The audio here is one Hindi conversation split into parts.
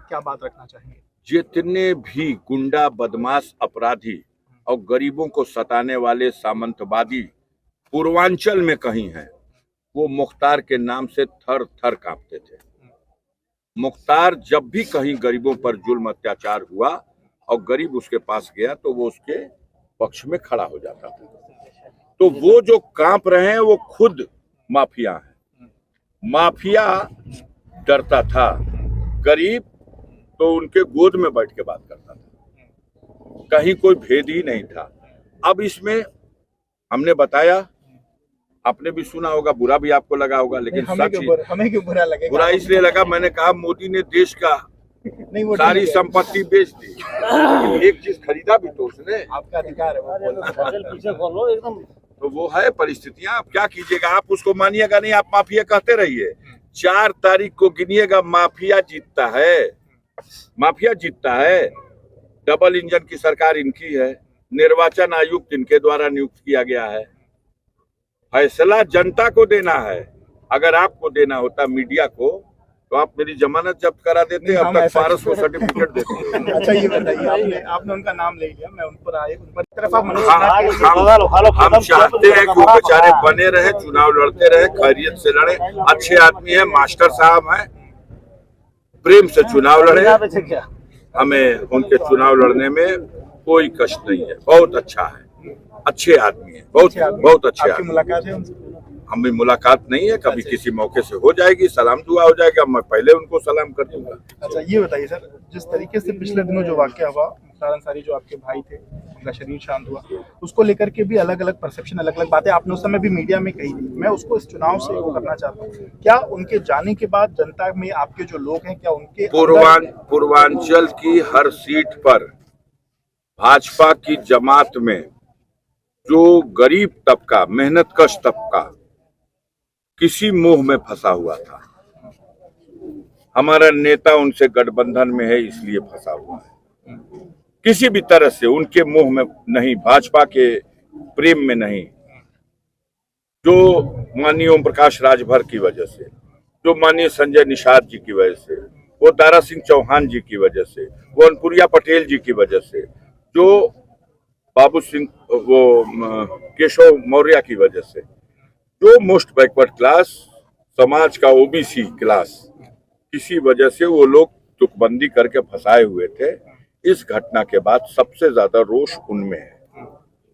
क्या बात रखना चाहेंगे? जितने भी गुंडा बदमाश अपराधी और गरीबों को सताने वाले सामंतवादी पूर्वांचल में कहीं हैं, वो मुख्तार के नाम से थर थर कांपते थे। मुख्तार जब भी कहीं गरीबों पर जुल्म अत्याचार हुआ और गरीब उसके पास गया तो वो उसके पक्ष में खड़ा हो जाता था। तो वो जो कांप रहे हैं वो खुद माफिया हैं। माफिया डरता था, गरीब तो उनके गोद में बैठ के बात करता था, कहीं कोई भेद ही नहीं था। अब इसमें हमने बताया, आपने भी सुना होगा, बुरा भी आपको लगा होगा, लेकिन हमें क्यों बुरा लगेगा? बुरा इसलिए लगा, मैंने कहा मोदी ने देश का सारी संपत्ति बेच दी, एक चीज खरीदा भी तो उसने। आपका अधिकार है वो एकदम। तो वो है परिस्थितियां, आप क्या कीजिएगा, आप उसको मानिएगा नहीं, आप माफिया कहते रहिए। 4 तारीख को गिनिएगा, माफिया जीतता है, माफिया जीतता है। डबल इंजन की सरकार इनकी है, निर्वाचन आयुक्त इनके द्वारा नियुक्त किया गया है। फैसला जनता को देना है। अगर आपको देना होता मीडिया को तो आप मेरी जमानत जब्त करा देते, अब तक पारस को सर्टिफिकेट देते। अच्छा ये बताइए, आपने उनका नाम ले लिया, मैं उन पर आए, उन पर तरफ आप हम चाहते हैं कि वो बेचारे बने रहे, चुनाव लड़ते रहे, खैरियत से लड़े, अच्छे आदमी है, मास्टर साहब हैं, प्रेम से चुनाव लड़े। हमें उनके चुनाव लड़ने में कोई कष्ट नहीं है, बहुत अच्छा है, अच्छे आदमी है, बहुत अच्छे आदमी। मुलाकात है उनसे? हम भी मुलाकात नहीं है, कभी किसी मौके से हो जाएगी, सलाम दुआ हो जाएगा, मैं पहले उनको सलाम कर दूंगा। अच्छा ये बताइए सर, जिस तरीके से पिछले दिनों जो वाकया हुआ, मुख्तार अंसारी जो आपके भाई थे, उनका शरीर शांत हुआ, उसको लेकर के भी अलग अलग परसेप्शन, अलग अलग बातें आपने उस समय भी मीडिया में कही थी। मैं उसको इस चुनाव से वो करना चाहता हूँ, क्या उनके जाने के बाद जनता में आपके जो लोग हैं, क्या उनके पूर्वांचल की हर सीट पर भाजपा की जमात में जो गरीब तबका, मेहनतकश तबका किसी मोह में फंसा हुआ था, हमारा नेता उनसे गठबंधन में है इसलिए फंसा हुआ है, किसी भी तरह से उनके मोह में नहीं, भाजपा के प्रेम में नहीं। जो माननीय ओम प्रकाश राजभर की वजह से, जो माननीय संजय निषाद जी की वजह से, वो दारा सिंह चौहान जी की वजह से, वो अनुप्रिया पटेल जी की वजह से, जो बाबू सिंह, वो केशव मौर्य की वजह से, जो मोस्ट बैकवर्ड क्लास समाज का ओबीसी क्लास, किसी वजह से वो लोग तुकबंदी करके फंसाए हुए थे। इस घटना के बाद सबसे ज्यादा रोष उनमें है,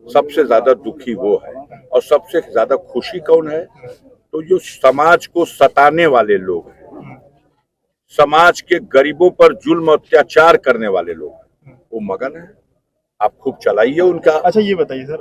सबसे ज्यादा दुखी वो है, और सबसे ज्यादा खुशी कौन है? तो जो समाज को सताने वाले लोग हैं, समाज के गरीबों पर जुल्म अत्याचार करने वाले लोग हैं, वो मगन है। आप खूब चलाइए उनका। अच्छा ये बताइए सर,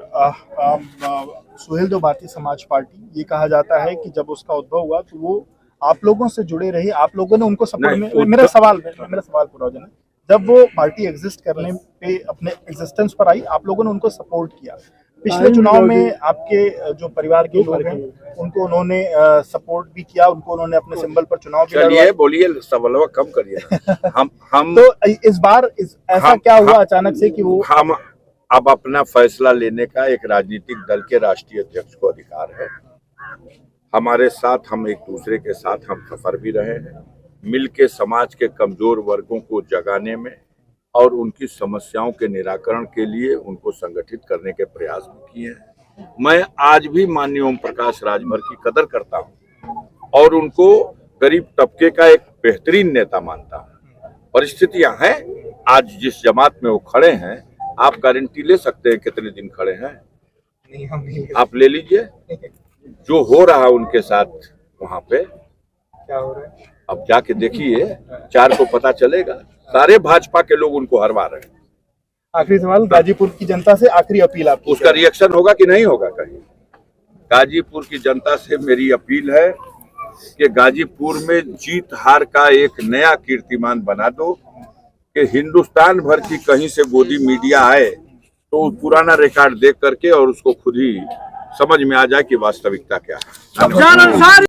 सुहेलदेव भारतीय समाज पार्टी, ये कहा जाता है कि जब उसका उद्भव हुआ तो वो आप लोगों से जुड़े रहे, आप लोगों ने उनको सपोर्ट में। मेरा सवाल पूरा हो जाए, जब वो पार्टी एग्जिस्ट करने पे, अपने एग्जिस्टेंस पर आई, आप लोगों ने उनको सपोर्ट किया। पिछले चुनाव में आपके जो परिवार के लोग हैं उनको उन्होंने सपोर्ट भी किया, उनको उन्होंने अपने सिंबल पर चुनाव भी लड़वाया। बोलिए, सवाल कम करिए। हम तो इस बार ऐसा क्या हुआ अचानक से कि वो, हम अब अपना फैसला लेने का एक राजनीतिक दल के राष्ट्रीय अध्यक्ष को अधिकार है। हमारे साथ, हम एक दूसरे के साथ हम सफर भी रहे हैं, मिलके समाज के कमजोर वर्गों को जगाने में और उनकी समस्याओं के निराकरण के लिए उनको संगठित करने के प्रयास भी किए हैं। मैं आज भी माननीय ओम प्रकाश राजभर की कदर करता हूं और उनको गरीब तबके का एक बेहतरीन नेता मानता हूं। परिस्थितियां हैं, आज जिस जमात में वो खड़े हैं, आप गारंटी ले सकते हैं कितने दिन खड़े हैं? आप ले लीजिए, जो हो रहा है उनके साथ वहां पे, क्या हो रहा है अब जाके देखिए, 4 को पता चलेगा। सारे भाजपा के लोग उनको हरवा रहे हैं। आखिरी सवाल, गाजीपुर की जनता से आखिरी अपील आपकी, उसका रिएक्शन होगा कि नहीं होगा? कहीं गाजीपुर की जनता से मेरी अपील है कि गाजीपुर में जीत हार का एक नया कीर्तिमान बना दो, कि हिंदुस्तान भर की कहीं से गोदी मीडिया आए तो पुराना रिकॉर्ड देख करके और उसको खुद ही समझ में आ जाए कि वास्तविकता क्या है।